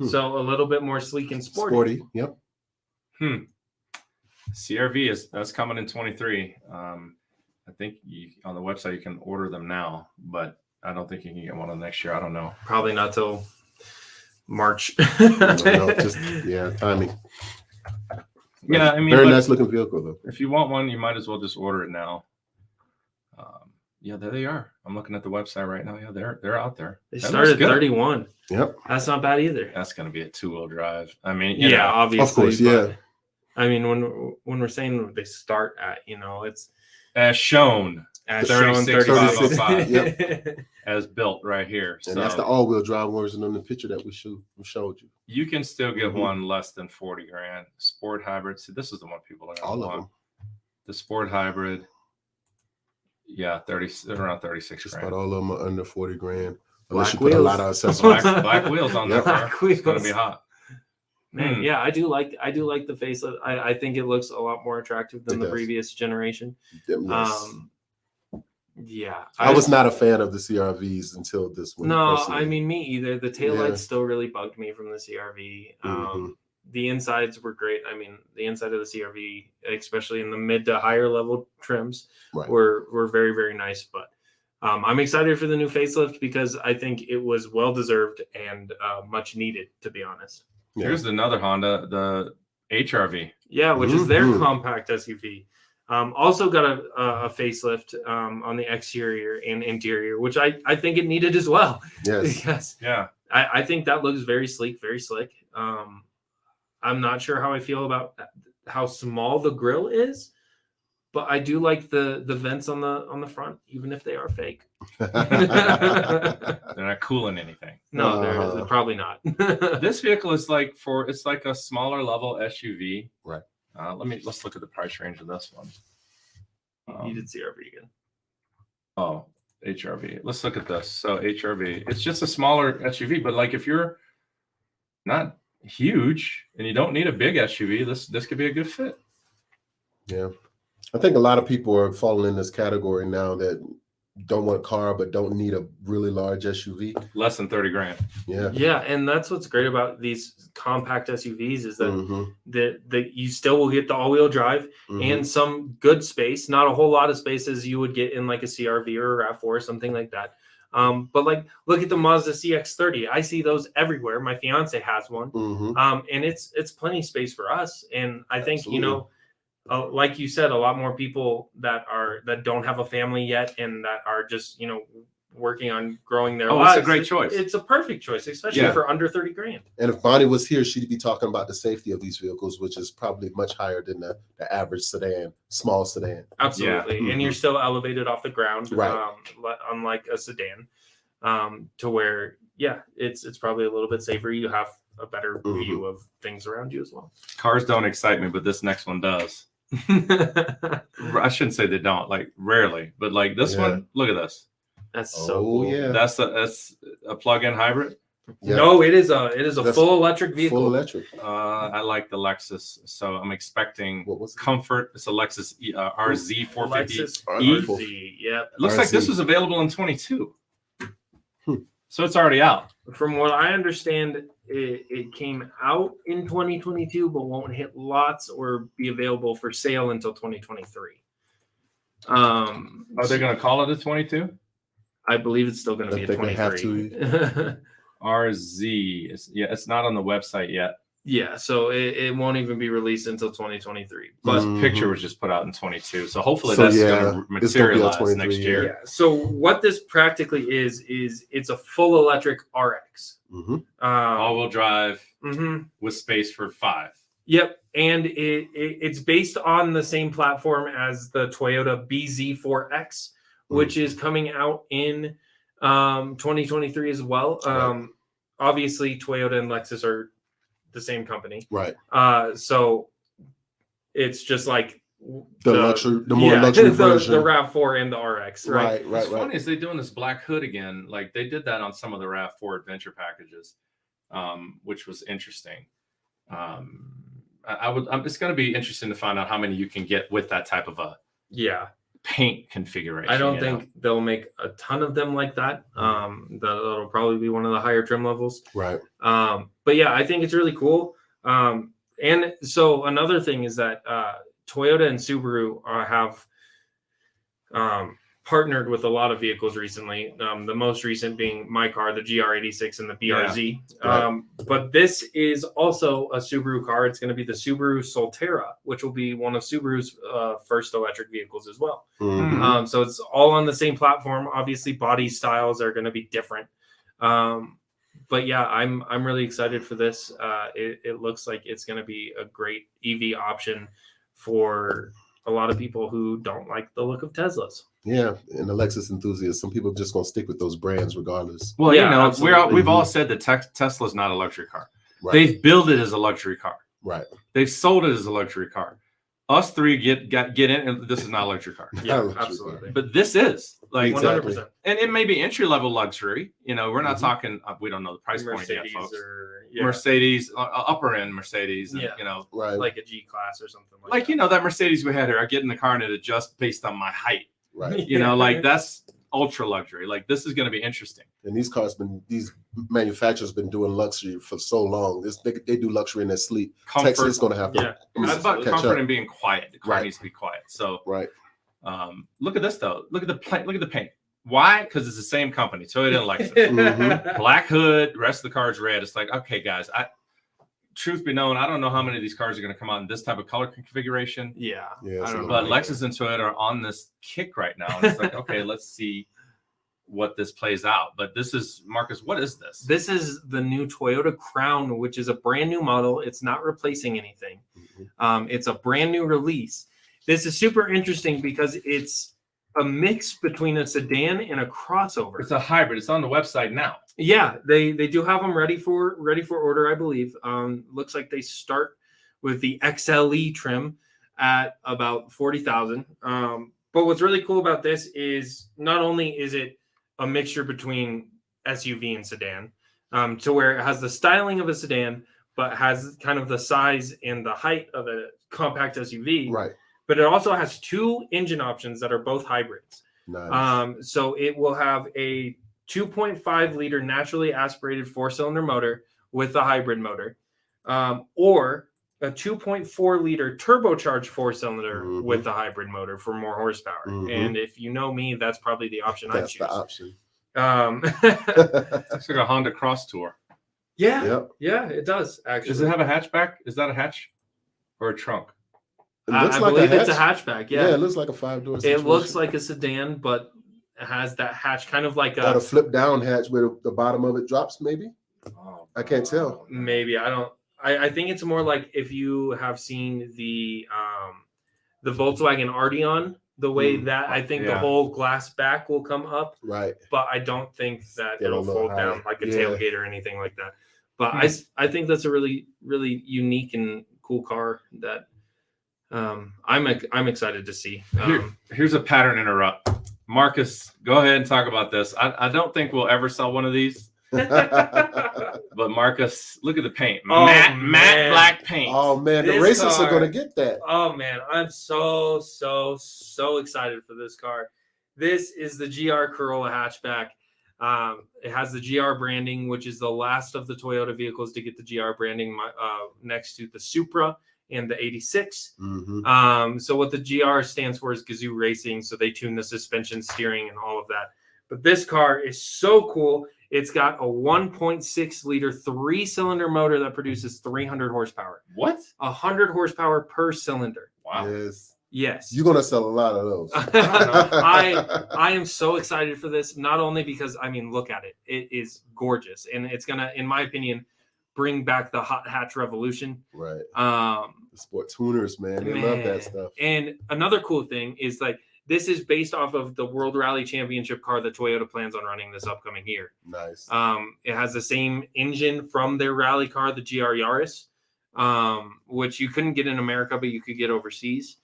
so a little bit more sleek and sporty. Yep. CRV that's coming in 23. I think on the website you can order them now, but I don't think you can get one on next year. I don't know. Probably not till March. No, just timing. Yeah, I mean, Very but nice looking vehicle though. if you want one, you might as well just order it now. Yeah, there they are. I'm looking at the website right now. Yeah, they're out there. They That started looks good. 31. Yep. That's not bad either. That's going to be a 2-wheel drive. I mean, Yeah, you know, obviously. Of course, but, yeah. I mean, when we're saying they start at, it's as shown, as 36,505. Yep. as built right here. And So that's the all-wheel drive version on the picture that we showed you. you can still get Mhm. one less than 40 grand. Sport hybrid. See, this is the one people are going All to of want. them. The sport hybrid. Yeah, 30 around 36 Just grand. about all of them are under 40 grand. Black Unless you put a lot of wheels. accessories. Black wheels on that Black car. It's gonna wheels. be hot. Man, yeah, I do like the facelift. I think it looks a lot more attractive than It the does. previous generation. Yes. Yeah, I was not a fan of the CRVs until this one. No, personally. I mean me either. The taillights Yeah. still really bugged me from the CRV. Mhm. The insides were great. I mean, the inside of the CRV, especially in the mid to higher level trims, Right. were very, very nice. But I'm excited for the new facelift because I think it was well deserved and much needed, to be honest. Yeah. Here's another Honda, the HRV. Yeah, which is their Mhm. compact SUV. Also got a facelift on the exterior and interior, which I think it needed as well. Yes. Because Yeah. I think that looks very sleek, very slick. I'm not sure how I feel about how small the grill is, but I do like the vents on the front, even if they are fake. They're not cooling anything. No, they're Uh-huh. probably not. This vehicle is like it's like a smaller level SUV. Right. Let's look at the price range of this one. You did CRV again. Oh, HRV. Let's look at this. So HRV, it's just a smaller SUV, but like if you're not huge and you don't need a big SUV, this could be a good fit. Yeah. I think a lot of people are falling in this category now that don't want a car but don't need a really large SUV. Less than 30 grand. Yeah. Yeah, and that's what's great about these compact SUVs is that Mhm. that you still will get the all-wheel drive Mhm. and some good space, not a whole lot of space as you would get in like a CRV or a RAV4 or something like that. But like, look at the Mazda CX-30. I see those everywhere. My fiance has one, Mhm. and it's plenty of space for us. And I think Absolutely. like you said, a lot more people that don't have a family yet and that are just working on growing their Oh, lives. it's a great choice. It's a perfect choice, especially Yeah. for under 30 grand. And if Bonnie was here, she'd be talking about the safety of these vehicles, which is probably much higher than the average sedan, small sedan. Absolutely. Yeah. And you're still elevated off the ground, Right. Unlike a sedan, to where, it's probably a little bit safer. You have a better Mhm. view of things around you as well. Cars don't excite me, but this next one does. I shouldn't say they don't, like rarely, but like this Yeah. one, look at this. That's so Oh, cool. yeah. That's a plug-in hybrid. Yeah. No, it is a That's full electric vehicle. Full electric. I like the Lexus, so I'm expecting What was it? comfort. It's a Lexus RZ 450. Lexus E. RZ. Yep. It looks like this RZ. was available in 22. Hmm. So it's already out. From what I understand, it came out in 2022, but won't hit lots or be available for sale until 2023. Are they going to call it a 22? I believe it's still going to be a They're gonna have 23. RZ. It's not on the website yet. Yeah, so it won't even be released until 2023. But This picture was just put out in 22. So hopefully So, that's yeah, going to it's gonna be a materialize 23, next yeah. year. yeah, so what this practically is it's a full electric RX. Mhm. All-wheel drive Mhm. with space for 5. Yep, and it's based on the same platform as the Toyota BZ4X, which is coming out in 2023 as well. Right. Obviously, Toyota and Lexus are the same company, Right. so it's just like The more luxury version. the RAV4 and the RX, right? Right. What's funny is they're doing this black hood again. Like they did that on some of the RAV4 adventure packages, which was interesting. It's going to be interesting to find out how many you can get with that type of a Yeah. paint configuration. I don't you know? think they'll make a ton of them like that. That'll probably be one of the higher trim levels. Right. But yeah, I think it's really cool. And so another thing is that Toyota and Subaru have partnered with a lot of vehicles recently. The most recent being my car, the GR86 and the BRZ. Right. But this is also a Subaru car. It's going to be the Subaru Solterra, which will be one of Subaru's first electric vehicles as well. Mhm. So it's all on the same platform. Obviously, body styles are going to be different. But yeah, I'm really excited for this. It looks like it's going to be a great EV option for a lot of people who don't like the look of Teslas. Yeah, and the Lexus enthusiasts, some people are just going to stick with those brands regardless. Well, Yeah, you know, absolutely. we've all said that Tesla's not a luxury car. Right. They've built it as a luxury car. Right. They've sold it as a luxury car. us three get in, and this is not a luxury car. Yeah, Luxury car. absolutely. But this is like, 100%. and it may be entry level luxury. You know, we're not Mhm. talking. We don't know the price point yet, Mercedes folks. or Mercedes, upper end Mercedes, and, Yeah. you know, Right. like a G class or something like like that. you know that Mercedes we had here. I get in the car and it adjusts based on my height. Right. You know, like that's ultra luxury. Like this is going to be interesting. And these manufacturers been doing luxury for so long. They do luxury in their sleep. Comfort. Texas going to have to Yeah. That's about Absolutely. comfort and being quiet. The car Right. needs to be quiet. So Right. look at this though. Look at the paint. Why? Because it's the same company. Toyota and Lexus. Mhm. Black hood. Rest of the car is red. It's like, okay, guys. Truth be known, I don't know how many of these cars are going to come out in this type of color configuration. Yeah. Yeah, I it's a don't But know. Lexus and Toyota are on this kick right now. And it's like, okay, let's see what this plays out. But this is, Marcus, what is this? This is the new Toyota Crown, which is a brand new model. It's not replacing anything. Mhm. It's a brand new release. This is super interesting because it's a mix between a sedan and a crossover. It's a hybrid. It's on the website now. Yeah, they do have them ready for order, I believe. Looks like they start with the XLE trim at about 40,000. But what's really cool about this is not only is it a mixture between SUV and sedan, to where it has the styling of a sedan, but has kind of the size and the height of a compact SUV. Right. But it also has two engine options that are both hybrids. Nice. So it will have a 2.5 liter naturally aspirated 4-cylinder motor with a hybrid motor, or a 2.4 liter turbocharged 4-cyliler Mhm. with a hybrid motor for more horsepower. Mhm. And if you know me, that's probably the option I That's choose. the option. It's like a Honda Cross Tour. yeah, Yep. yeah, it does actually. Does it have a hatchback? Is that a hatch or a trunk? It I looks like believe a it's a hatch. hatchback. Yeah, Yeah, it looks like a 5-door it situation. looks like a sedan, but it has that hatch, kind of like Got a a flip down hatch where the bottom of it drops, maybe. I can't tell. maybe I don't. I think it's more like if you have seen the Volkswagen Arteon, the way that I think the Yeah. whole glass back will come up, Right. but I don't think that Still it'll don't know fold how. down like a Yeah. tailgate or anything like that. But Hmm. I think that's a really unique and cool car that I'm excited to see. Here's a pattern interrupt. Marcus, go ahead and talk about this. I don't think we'll ever sell one of these, but Marcus, look at the paint. Oh, matte man. black paint. Oh man, the This racers car- are going to get that. Oh man, I'm so excited for this car. This is the GR Corolla hatchback. It has the GR branding, which is the last of the Toyota vehicles to get the GR branding, next to the Supra and the 86. Mhm. So what the GR stands for is Gazoo Racing. So they tune the suspension, steering, and all of that. But this car is so cool. It's got a 1.6 liter 3-cylinder motor that produces 300 horsepower. What? 100 horsepower per cylinder. Wow. Yes. Yes. You're going to sell a lot of those. I am so excited for this, not only because I mean, look at it. It is gorgeous. And it's gonna, in my opinion, bring back the hot hatch revolution. Right. Um The sport tuners, man. They love man. that stuff. And another cool thing is like this is based off of the World Rally Championship car that Toyota plans on running this upcoming year. Nice. It has the same engine from their rally car, the GR Yaris, which you couldn't get in America, but you could get overseas.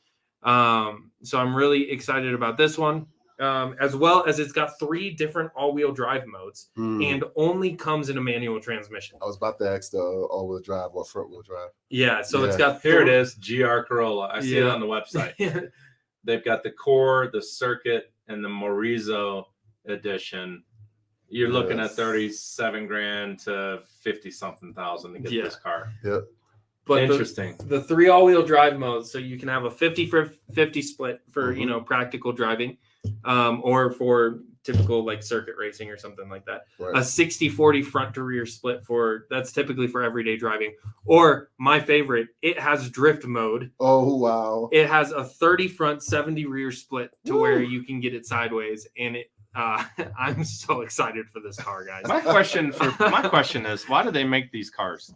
So I'm really excited about this one, as well as it's got 3 different all-wheel drive modes and only comes in a manual transmission. I was about to ask the all-wheel drive or front-wheel drive. Yeah, so it's Yeah. got Here it is, GR Corolla. I see it Yeah. on the website. They've got the Core, the Circuit, and the Morizo edition. You're looking at Yes. 37 grand to 50 something thousand to get Yeah. this car. But Interesting. the 3 all-wheel drive modes, so you can have a 50-50 split for Mhm. practical driving, or for typical like circuit racing or something like that. Right. A 60-40 front to rear split that's typically for everyday driving. Or my favorite, it has drift mode. Oh, wow. It has a 30 front, 70 rear split to Woo. where you can get it sideways, and it. I'm so excited for this car, guys. My question is, why do they make these cars?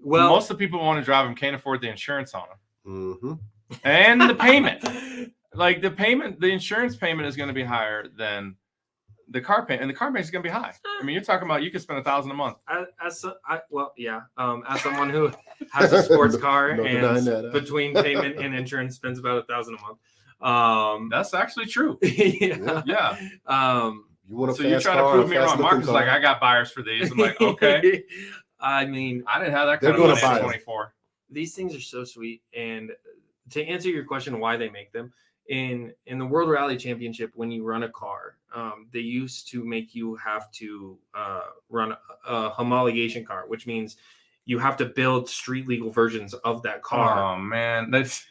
Well, Most of the people who want to drive them can't afford the insurance on them hmm and the payment. Like the insurance payment is going to be higher than the car payment, and the car payment is going to be high. I mean, you're talking about you can spend $1,000 a month. As someone who has a sports car No and denying that, huh? between payment and insurance spends about $1,000 a month. That's actually true. Yeah. Yeah. You want a So fast you're trying to car, prove a me wrong. fast-looking Marcus is like, car? I got buyers for these. I'm like, okay. I mean, I didn't have that They're kind of gonna money buy at it. 24. these things are so sweet. And to answer your question, why they make them in the World Rally Championship, when you run a car, they used to make you have to run a homologation car, which means you have to build street legal versions of that car. Oh man, that's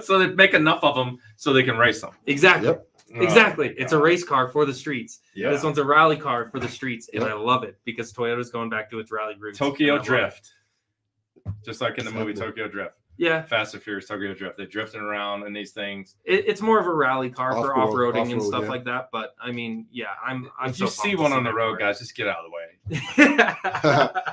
so they make enough of them so they can race them. Exactly. Yep. Exactly. Oh, It's a race car for the streets. Yeah. This one's a rally car for the streets, and Yep. I love it because Toyota's going back to its rally roots. Tokyo and I love it. Drift, just like in the movie Exactly. Tokyo Drift, Yeah, Fast and Furious Tokyo Drift. They're drifting around in these things. it's more of a rally car for Off-road, off-roading and off-road, stuff yeah. like that. But I mean, yeah, I'm If so you see pumped to one on the that road, car. guys, just get out of the way.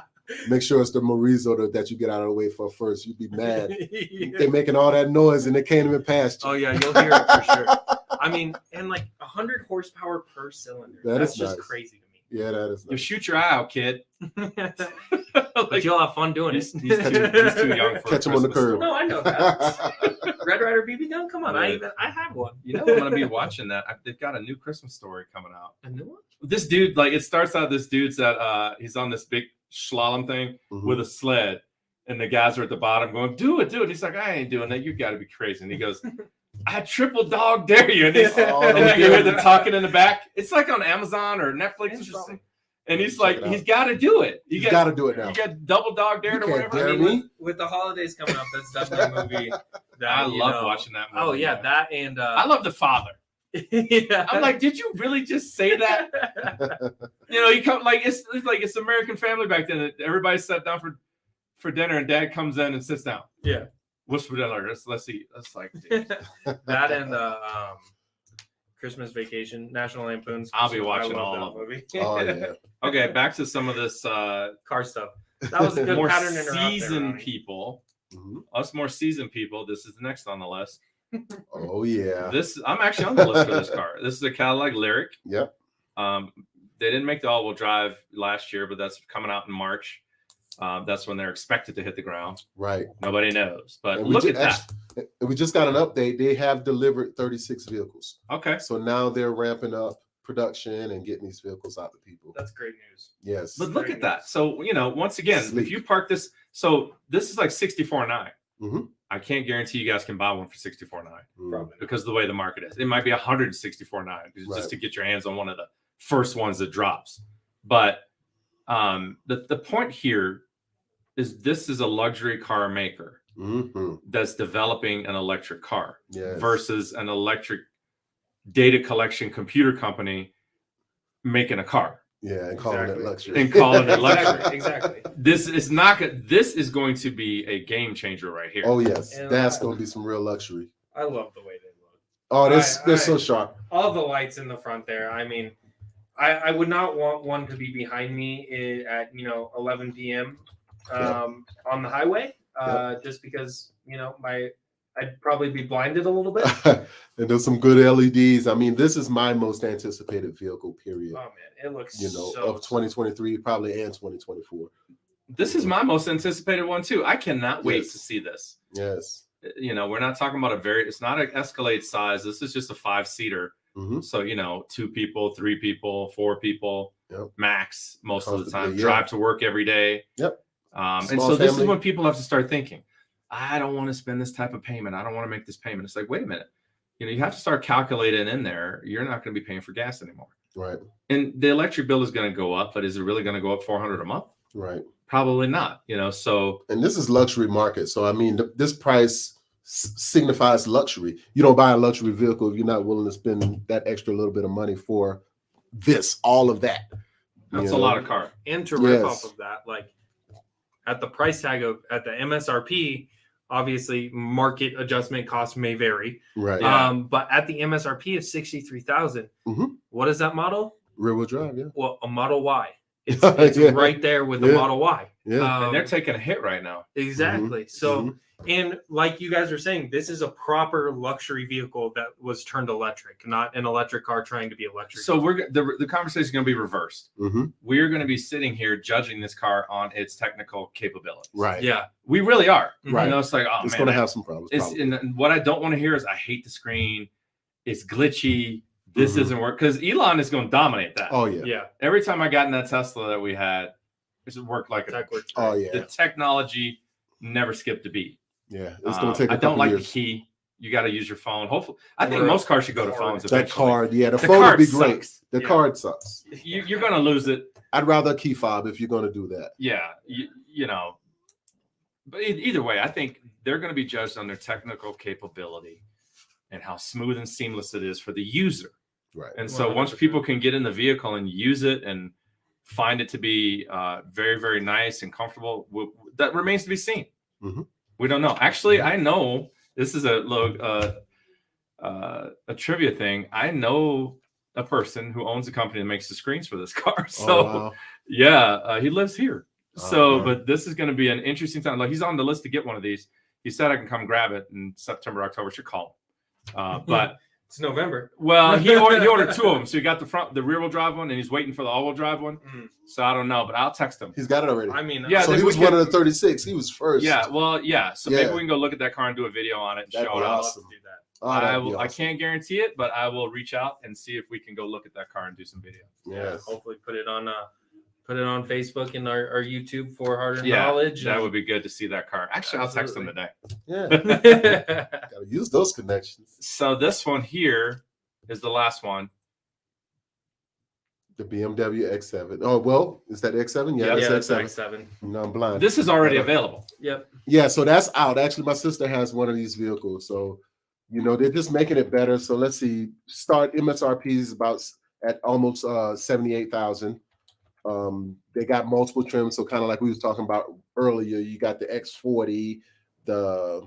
Make sure it's the Morizo that you get out of the way for first. You'd be mad. Yeah. They're making all that noise and they can't even pass you. Oh yeah, you'll hear it for sure. I mean, and like 100 horsepower per cylinder. That That's is just nice. crazy Yeah, that is You nice. shoot your eye out, kid. to me. Like, But you'll have fun doing it. he's too young for Catch a him on the Christmas curb. story. No, I know that. Red Rider BB gun. Come on, Yeah. I had one. You know, I'm gonna be watching that. They've got a new Christmas story coming out. A new one. This dude, like, it starts out. This dude's at he's on this big slalom thing Mhm. with a sled, and the guys are at the bottom going, "Do it, do it." And he's like, "I ain't doing that. You got to be crazy." And he goes, "I triple dog dare you." And, he's, Oh, and then you okay. hear them talking in the back. It's like on Amazon or Netflix or Interesting. something. And he's Check like, it out. he's got to do it. You got to do it now. You got double dog dare You or can't whatever. dare I mean, me. With the holidays coming up, that's definitely a movie that I you love know. watching that movie. Oh yeah, man. that and I love the father. yeah. I'm like, did you really just say that? You know, you come like it's like it's American Family back then. Everybody sat down for dinner, and Dad comes in and sits down. yeah. What's for dinner? Let's eat. That's like, dude. That and Christmas Vacation, National Lampoon's. I'll be Christmas- I watching love all that of them. movie. Oh yeah. Okay, back to some of this Car stuff. That was a good more pattern interrupt there, seasoned Ronnie. people. Mhm. Us more seasoned people. This is the next on the list. Oh yeah. This I'm actually on the list for this car. This is a Cadillac Lyric. Yep. They didn't make the all-wheel drive last year, but that's coming out in March. That's when they're expected to hit the ground. Right. Nobody knows, but And look at that. We just got an update. They have delivered 36 vehicles. Okay, So now they're ramping up production and getting these vehicles out to people. That's great news. Yes. but look Very at that. nice. So once again, Sleek. if you park this, so this is like 64.9. Mhm. I can't guarantee you guys can buy one for 64.9 Mm. Probably. because of the way the market is. It might be 164.9 just Right. to get your hands on one of the first ones that drops. But the point here is this is a luxury car maker Mhm. that's developing an electric car Yes. versus an electric data collection computer company making a car. Yeah, and calling Exactly. it luxury. And calling it luxury. Exactly. This is not. This is going to be a game changer right here. Oh yes, And, that's gonna be some real luxury. I love the way they look. Oh, they're I- so sharp. All the lights in the front there. I mean, I would not want one to be behind me at 11 p.m. On the highway, just because I'd probably be blinded a little bit. And there's some good LEDs. I mean, this is my most anticipated vehicle, period. Oh man, it looks Of 2023, probably and 2024. This is my most anticipated one too. I cannot wait Yes. to see this. Yes. We're not talking about it's not an Escalade size. This is just a 5-seater. Hmm. So, 2 people, 3 people, 4 people, Yep. max most of the time. Comfortably, yeah. Drive to work every day. Yep. And Small so this is family. when people have to start thinking, I don't want to spend this type of payment. I don't want to make this payment. It's like, wait a minute. You have to start calculating in there. You're not going to be paying for gas anymore. Right. And the electric bill is going to go up, but is it really going to go up $400 a month? Right. Probably not. So And this is luxury market. So I mean, this price signifies luxury. You don't buy a luxury vehicle if you're not willing to spend that extra little bit of money for all of that. that's You a lot know? of car. And to riff Yes. off of that, like at the price tag at the MSRP, obviously market adjustment costs may vary. Right. Yeah. But at the MSRP of 63,000, Mhm. what is that model? Rear wheel drive. Yeah. Well, a Model Y. It's Yeah. right there with the Yeah. Model Y. Yeah. And they're taking a hit right now. Exactly. So, and like you guys were saying, this is a proper luxury vehicle that was turned electric, not an electric car trying to be electric. So the conversation is going to be reversed. Mm-hmm. We're going to be sitting here judging this car on its technical capabilities. Right. yeah, We really are. Right. You know, it's like, oh It's man, going to have some problems. it's probably. and what I don't want to hear is I hate the screen. It's glitchy. This Mhm. isn't work because Elon is going to dominate that. Oh yeah. yeah. Every time I got in that Tesla that we had, it worked like a, Tech works Oh great. the yeah. technology never skipped a beat. Yeah. It's going to take. I I don't like years. the key. You got to use your phone. Hopefully, I think Or most cars should go to card. phones. That eventually. card. Yeah. The The phone would card be great. sucks. The Yeah. card sucks. You're going to lose it. I'd rather a key fob if you're going to do that. Yeah, you know. But either way, I think they're going to be judged on their technical capability and how smooth and seamless it is for the user. Right. And so once 100%. people can get in the vehicle and use it and find it to be very, very nice and comfortable, that remains to be seen. Mhm. We don't know. Actually, I know this is a trivia thing. I know a person who owns a company that makes the screens for this car. So Oh, wow. yeah, he lives here. So, Okay. but this is going to be an interesting time. Like he's on the list to get one of these. He said I can come grab it in September, October. Should call him. But It's November. well, he ordered two of them. So he got the rear wheel drive one, and he's waiting for the all wheel drive one. Mhm. So I don't know, but I'll text him. He's got it already. I mean, Yeah, so then he we was can- one of the 36. He was first. Yeah, well, yeah. So Yeah. maybe we can go look at that car and do a video on it and That'd show be it I'll off. have to awesome. do that. Oh, that'd I be will. I awesome. can't guarantee it, but I will reach out and see if we can go look at that car and do some video. Yes. Hopefully, put it on Facebook and our YouTube for Harder Yeah, Knowledge. that would be good to see that car. Actually, I'll text him today. Yeah. be. Gotta use those connections. So this one here is the last one. The BMW X7. Oh well, is that X7? Yeah, yeah, that's that's X7. X7. No, I'm blind. This is already available. Yep. Yeah, so that's out. Actually, my sister has one of these vehicles. So, they're just making it better. So let's see. Start MSRP is about at almost 78,000. They got multiple trims. So kind of like we was talking about earlier, you got the X40, the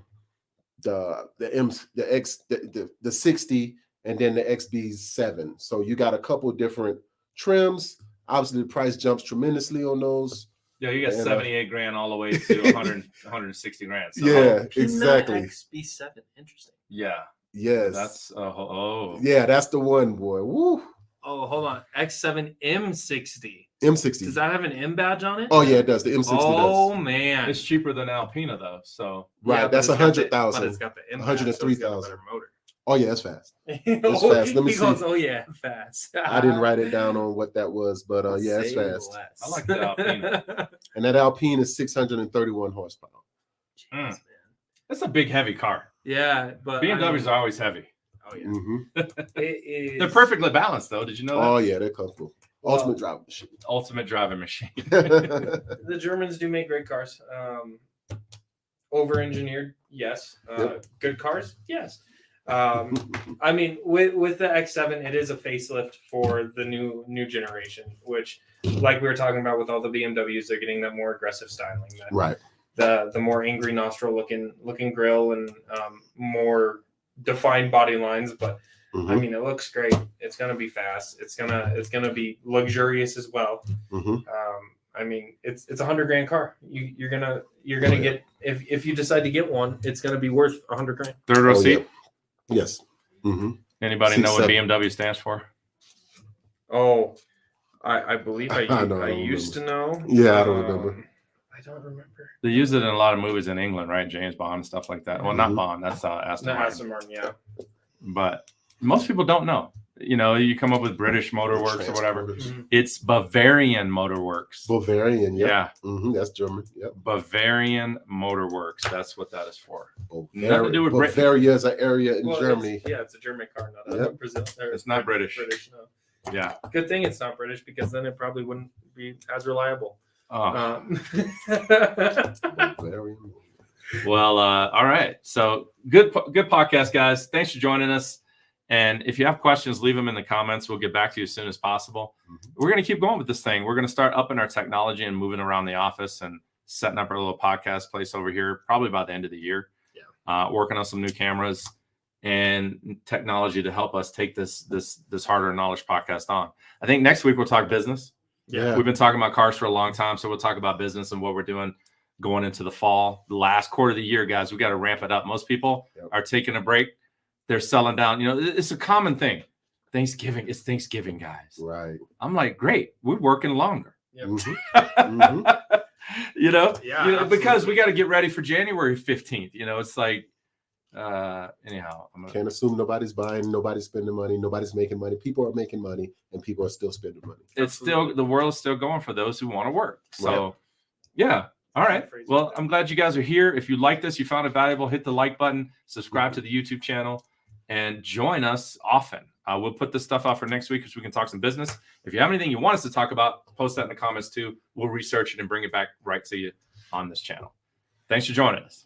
60, and then the XB7. So you got a couple different trims. Obviously, the price jumps tremendously on those. Yeah, you got And, 78 grand all the way to 160 grand. So, Yeah, exactly. XB7. Interesting. yeah, Yes. that's Yeah, that's the one, boy. Woo. Oh, hold on. X7 M60. M60. Does that have an M badge on it? Oh yeah, it does. The M60 Oh does. man. it's cheaper than Alpina though. So Right, but that's it's got the- 100,000. But it's got the M badge, so it's got a 103,000. better motor. Oh yeah, that's fast. It's fast. Let me he goes, see. oh yeah, fast. I didn't write it down on what that was, but yeah, it's Say fast. less. I like the Alpina. And that Alpine is 631 horsepower. Jeez, Mm. man. it's a big, heavy car. Yeah, but BMWs are always heavy. Oh yeah, Mhm. it is. They're perfectly balanced though. Did you know that? Oh yeah, they're comfortable. Well- Ultimate driving machine. Ultimate driving machine. The Germans do make great cars. Over-engineered, yes. Good cars, yes. I mean, with the X7, it is a facelift for the new generation, which, like we were talking about with all the BMWs, they're getting that more aggressive styling, that Right. the more angry nostril looking grille and more defined body lines. But I Mhm, mean, it looks great. It's gonna be fast. It's gonna be luxurious as well. mhm. I mean, it's a $100,000 car. You're gonna yeah. get if you decide to get one, it's gonna be worth $100,000. Third row Oh, seat. yeah. Yes. Mhm. Anybody know what C7. BMW stands for? Oh, I believe I I don't used to know. Yeah, I don't remember. I don't remember. They use it in a lot of movies in England, right? James Bond and stuff like that. Well, not Mhm. Bond. That's Aston No, Martin. Aston Martin, yeah. But most people don't know. You come up with British Motor Works or whatever. Transporters. Mhm. It's Bavarian Motor Works. Bavarian, Yeah, yeah. That's German. Yep. Bavarian Motor Works. That's what that is for. Bavaria, to do with Britain. Bavaria is an area in Well, Germany. it's a German car, not Yep. a Brazil. or It's not British. No. Yeah. Good thing it's not British because then it probably wouldn't be as reliable. Oh, Bavarian. well, all right. So good podcast, guys. Thanks for joining us. And if you have questions, leave them in the comments. We'll get back to you as soon as possible. Mhm. We're going to keep going with this thing. We're going to start upping our technology and moving around the office and setting up our little podcast place over here, probably by the end of the year. Yeah. Working on some new cameras and technology to help us take this Harder Knowledge podcast on. I think next week we'll talk business. Yeah. We've been talking about cars for a long time, so we'll talk about business and what we're doing going into the fall. The last quarter of the year, guys, we got to ramp it up. Most people are taking a break. They're selling down. You know, it's a common thing. It's Thanksgiving, guys. Right. I'm like, great. We're working longer. Yep. You know, because absolutely. we got to get ready for January 15th. You know, it's like, anyhow, Can't assume nobody's buying, nobody's spending money, nobody's making money. People are making money, and people are still spending money. it's still, the world's still going for those who want to work. So, Right. yeah. All right. Well, I'm glad you guys are here. If you like this, you found it valuable, hit the like button, subscribe to the YouTube channel, and join us often. We'll put this stuff out for next week so we can talk some business. If you have anything you want us to talk about, post that in the comments too. We'll research it and bring it back right to you on this channel. Thanks for joining us.